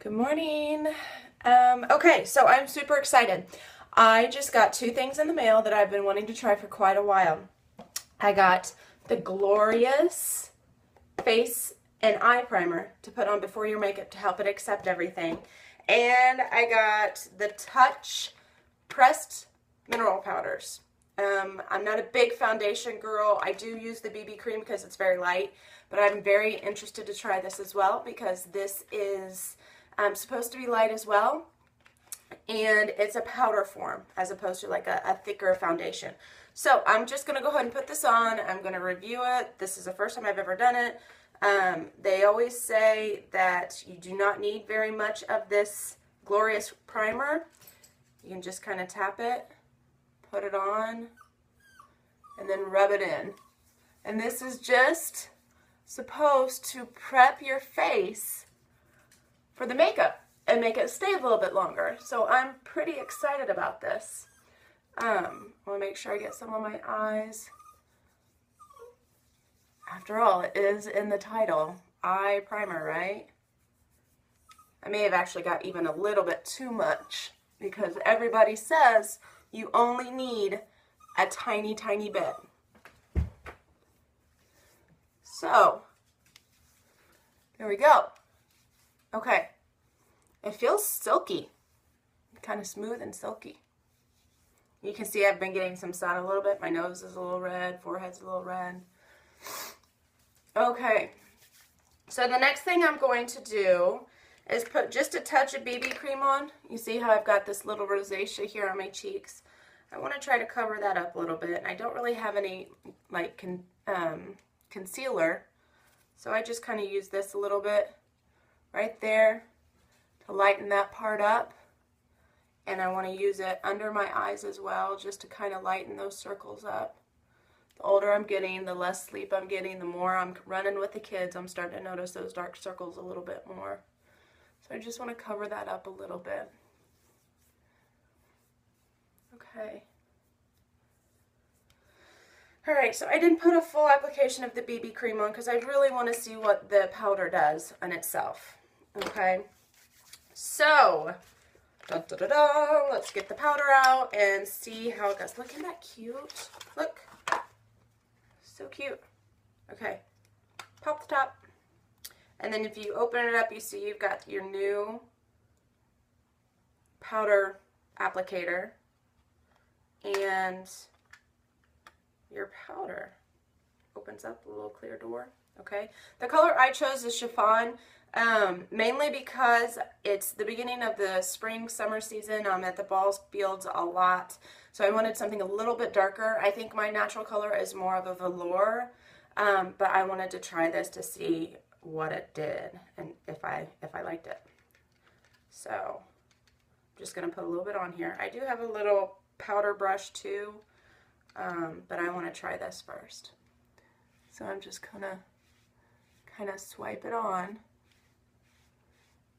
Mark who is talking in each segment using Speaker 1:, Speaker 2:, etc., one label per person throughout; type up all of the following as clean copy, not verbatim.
Speaker 1: Good morning. Okay, so I'm super excited. I just got two things in the mail that I've been wanting to try for quite a while. I got the Glorious Face and Eye Primer to put on before your makeup to help it accept everything. And I got the Touch Pressed Mineral Powders. I'm not a big foundation girl. I do use the BB cream because it's very light, but I'm very interested to try this as well because this is supposed to be light as well, and it's a powder form as opposed to like a thicker foundation. So I'm just going to go ahead and put this on. I'm going to review it. This is the first time I've ever done it. They always say that you do not need very much of this Glorious Primer. You can just kind of tap it, put it on, and then rub it in. And this is just supposed to prep your face for the makeup and make it stay a little bit longer. So I'm pretty excited about this. I want to make sure I get some on my eyes. After all, it is in the title, eye primer, right? I may have actually got even a little bit too much because everybody says you only need a tiny, tiny bit. So, there we go. Okay, it feels silky, kind of smooth and silky. You can see I've been getting some sun a little bit. My nose is a little red, forehead's a little red. Okay, so the next thing I'm going to do is put just a touch of BB cream on. You see how I've got this little rosacea here on my cheeks. I want to try to cover that up a little bit. I don't really have any like concealer, so I just kind of use this a little bit right there to lighten that part up, and I want to use it under my eyes as well just to kind of lighten those circles up. The older I'm getting, the less sleep I'm getting, the more I'm running with the kids, I'm starting to notice those dark circles a little bit more. So I just want to cover that up a little bit. Okay. Alright, so I didn't put a full application of the BB cream on because I really want to see what the powder does on itself. Okay, so let's get the powder out and see how it goes. Look, isn't that cute? Look, so cute. Okay, pop the top, and then if you open it up, you see you've got your new powder applicator and your powder opens up a little clear door. Okay, the color I chose is chiffon, mainly because it's the beginning of the spring summer season. I'm at the ball fields a lot, so I wanted something a little bit darker. I think my natural color is more of a velour, but I wanted to try this to see what it did and if I liked it. So I'm just gonna put a little bit on here. I do have a little powder brush too, but I want to try this first. So I'm just gonna kind of swipe it on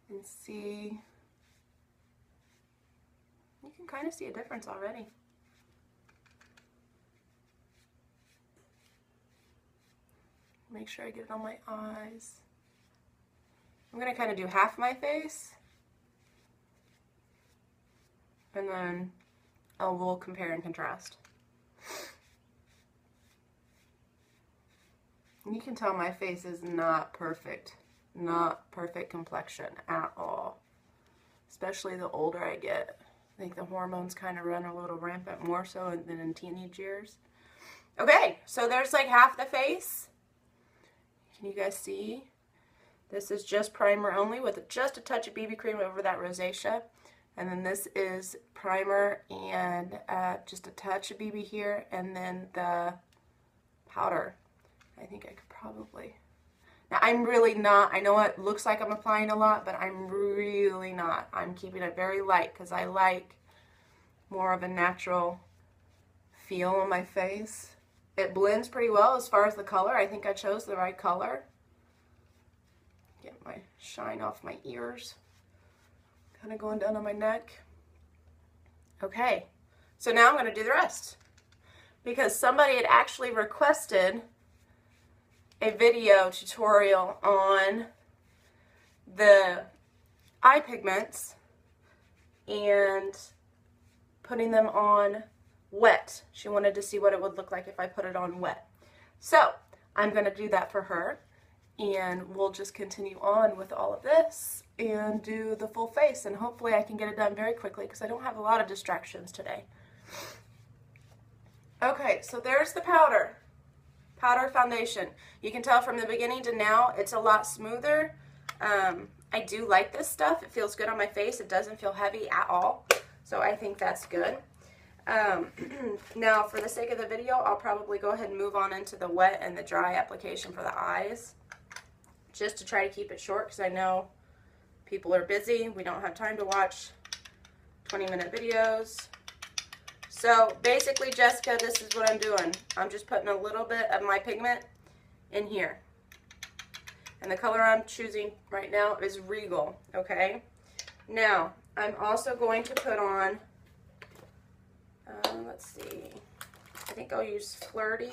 Speaker 1: and see. You can kind of see a difference already. Make sure I get it on my eyes. I'm gonna kind of do half my face, and then we'll compare and contrast. You can tell my face is not perfect complexion at all, especially the older I get. I think the hormones kind of run a little rampant more so than in teenage years. Okay, so there's like half the face. Can you guys see? This is just primer only with just a touch of BB cream over that rosacea. And then this is primer and just a touch of BB here, and then the powder. I think I could probably... Now, I'm really not, I know it looks like I'm applying a lot, but I'm really not. I'm keeping it very light because I like more of a natural feel on my face. It blends pretty well as far as the color. I think I chose the right color. Get my shine off my ears. Kind of going down on my neck. Okay, so now I'm going to do the rest, because somebody had actually requested a video tutorial on the eye pigments and putting them on wet. She wanted to see what it would look like if I put it on wet. So I'm going to do that for her, and we'll just continue on with all of this and do the full face, and hopefully I can get it done very quickly because I don't have a lot of distractions today. Okay, so there's the powder foundation. You can tell from the beginning to now it's a lot smoother. I do like this stuff. It feels good on my face. It doesn't feel heavy at all, so I think that's good. Now, for the sake of the video, I'll probably go ahead and move on into the wet and the dry application for the eyes, just to try to keep it short because I know people are busy. We don't have time to watch 20-minute videos. So basically, Jessica, this is what I'm doing. I'm just putting a little bit of my pigment in here. And the color I'm choosing right now is Regal, okay? Now, I'm also going to put on, let's see, I think I'll use Flirty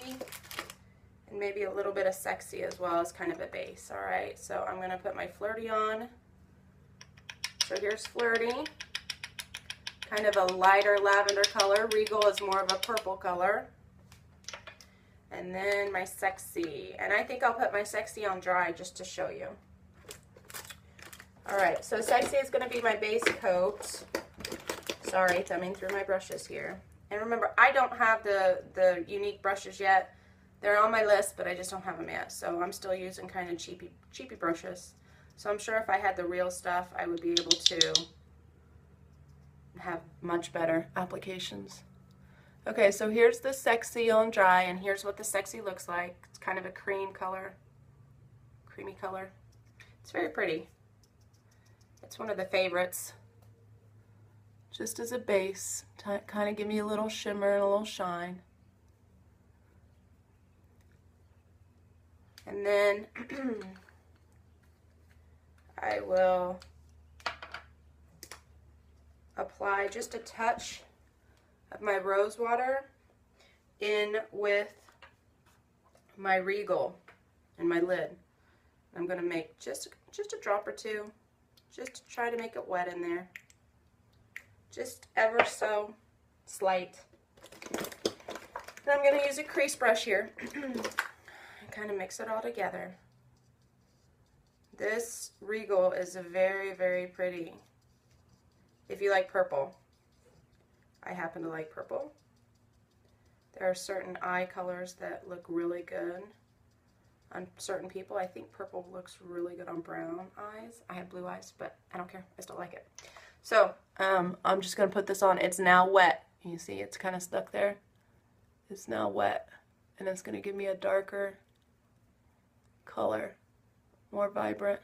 Speaker 1: and maybe a little bit of Sexy as well as kind of a base, all right? So I'm going to put my Flirty on. So here's Flirty. Kind of a lighter lavender color. Regal is more of a purple color. And then my Sexy. And I think I'll put my Sexy on dry just to show you. Alright, so Sexy is going to be my base coat. Sorry, thumbing through my brushes here. And remember, I don't have the Younique brushes yet. They're on my list, but I just don't have them yet. So I'm still using kind of cheapy brushes. So I'm sure if I had the real stuff, I would be able to have much better applications. Okay, so here's the Sexy on dry, and here's what the Sexy looks like. It's kind of a creamy color. It's very pretty. It's one of the favorites. Just as a base, to kind of give me a little shimmer and a little shine. And then I will apply just a touch of my rose water in with my Regal and my lid. I'm going to make just a drop or two, just to try to make it wet in there. Just ever so slight. Then I'm going to use a crease brush here and kind of mix it all together. This Regal is very, very pretty. If you like purple, I happen to like purple. There are certain eye colors that look really good on certain people. I think purple looks really good on brown eyes. I have blue eyes, but I don't care. I still like it. So I'm just going to put this on. It's now wet. You see it's kind of stuck there. It's now wet, and it's going to give me a darker color, more vibrant.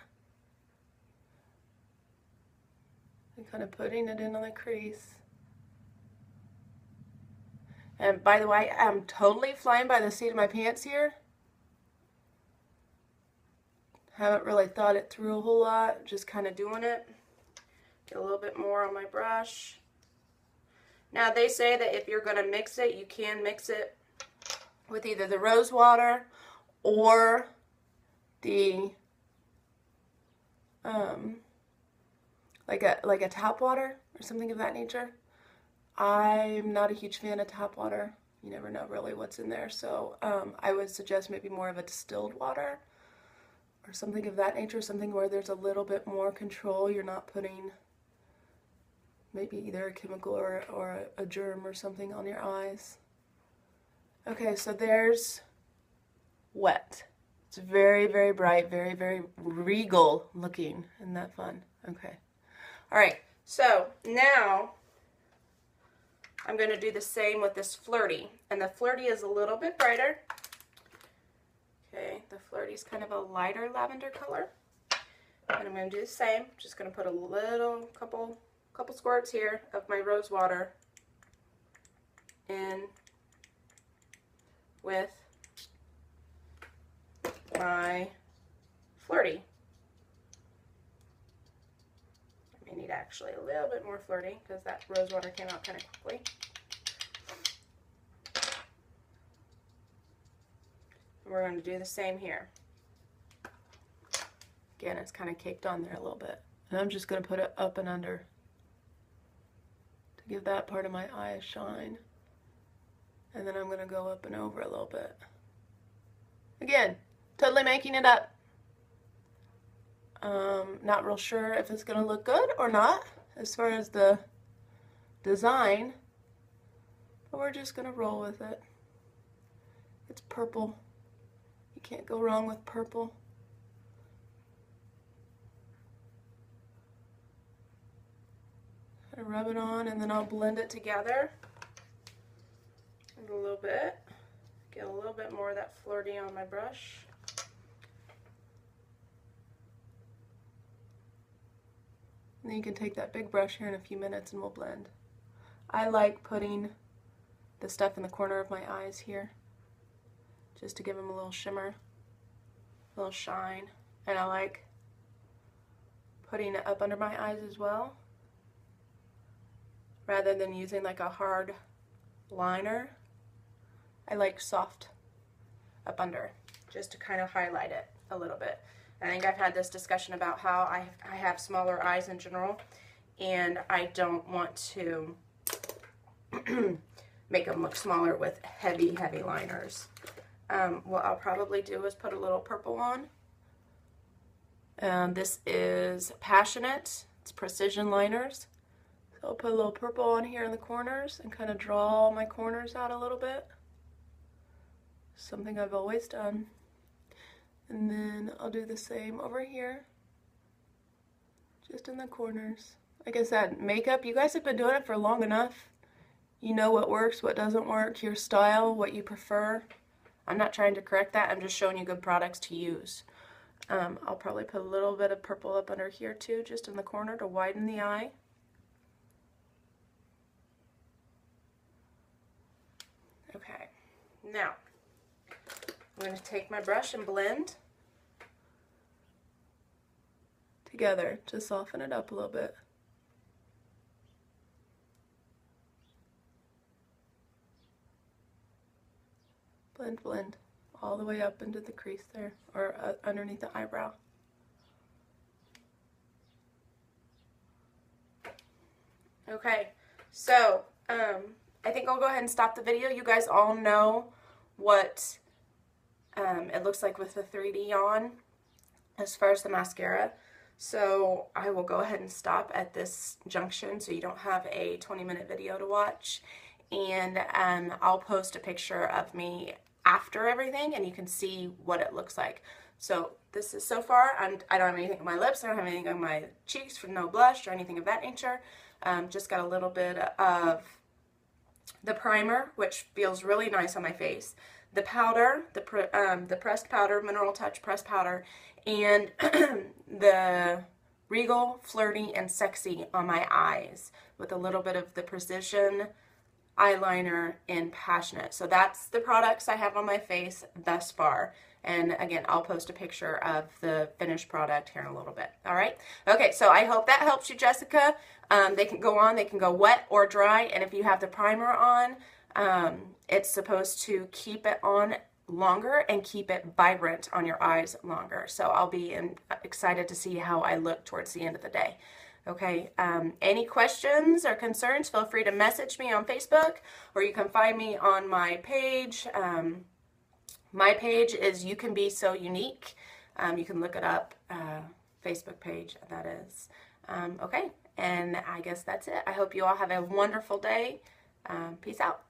Speaker 1: And kind of putting it in on the crease. And by the way, I'm totally flying by the seat of my pants here. Haven't really thought it through a whole lot, just kind of doing it. Get a little bit more on my brush. Now they say that if you're going to mix it, you can mix it with either the rose water or the like a tap water or something of that nature. I'm not a huge fan of tap water. You never know really what's in there. So I would suggest maybe more of a distilled water or something of that nature, something where there's a little bit more control. You're not putting maybe either a chemical or a germ or something on your eyes. Okay, so there's wet. It's very, very bright, very, very regal looking. Isn't that fun? Okay. All right, so now I'm going to do the same with this Flirty. And the Flirty is a little bit brighter. Okay, the Flirty is kind of a lighter lavender color. And I'm going to do the same. Just going to put a little, couple squirts here of my rose water in with my Flirty. I may need actually a little bit more Flirty because that rose water came out kind of quickly. We're going to do the same here. Again, it's kind of caked on there a little bit. And I'm just going to put it up and under to give that part of my eye a shine. And then I'm going to go up and over a little bit. Again, totally making it up. Not real sure if it's going to look good or not as far as the design, but we're just going to roll with it. It's purple. You can't go wrong with purple. Kind of rub it on, and then I'll blend it together a little bit. Get a little bit more of that flirty on my brush. And then you can take that big brush here in a few minutes and we'll blend. I like putting the stuff in the corner of my eyes here just to give them a little shimmer, a little shine. And I like putting it up under my eyes as well, rather than using like a hard liner. I like soft up under, just to kind of highlight it a little bit. I think I've had this discussion about how I have smaller eyes in general, and I don't want to make them look smaller with heavy, heavy liners. What I'll probably do is put a little purple on. This is Passionate. It's precision liners. So I'll put a little purple on here in the corners and kind of draw my corners out a little bit. Something I've always done. And then I'll do the same over here, just in the corners. Like I said, makeup, you guys have been doing it for long enough. You know what works, what doesn't work, your style, what you prefer. I'm not trying to correct that, I'm just showing you good products to use. I'll probably put a little bit of purple up under here too, just in the corner to widen the eye. Okay, now I'm going to take my brush and blend together to soften it up a little bit. Blend, blend, all the way up into the crease there, or underneath the eyebrow. Okay, so I think I'll go ahead and stop the video. You guys all know what it looks like with the 3D on as far as the mascara. So I will go ahead and stop at this junction so you don't have a 20-minute video to watch. And I'll post a picture of me after everything and you can see what it looks like. So this is so far, I don't have anything on my lips, I don't have anything on my cheeks, for no blush or anything of that nature. Just got a little bit of the primer, which feels really nice on my face. The powder, the pressed powder, Mineral Touch pressed powder, and the Regal, Flirty, and Sexy on my eyes with a little bit of the Precision eyeliner in Passionate. So that's the products I have on my face thus far. And again, I'll post a picture of the finished product here in a little bit. All right. Okay. So I hope that helps you, Jessica. They can go on, they can go wet or dry. And if you have the primer on, it's supposed to keep it on longer and keep it vibrant on your eyes longer. So I'll be excited to see how I look towards the end of the day. Okay, any questions or concerns, feel free to message me on Facebook, or you can find me on my page. My page is You Can Be So Unique. You can look it up, Facebook page, that is. Okay, and I guess that's it. I hope you all have a wonderful day. Peace out.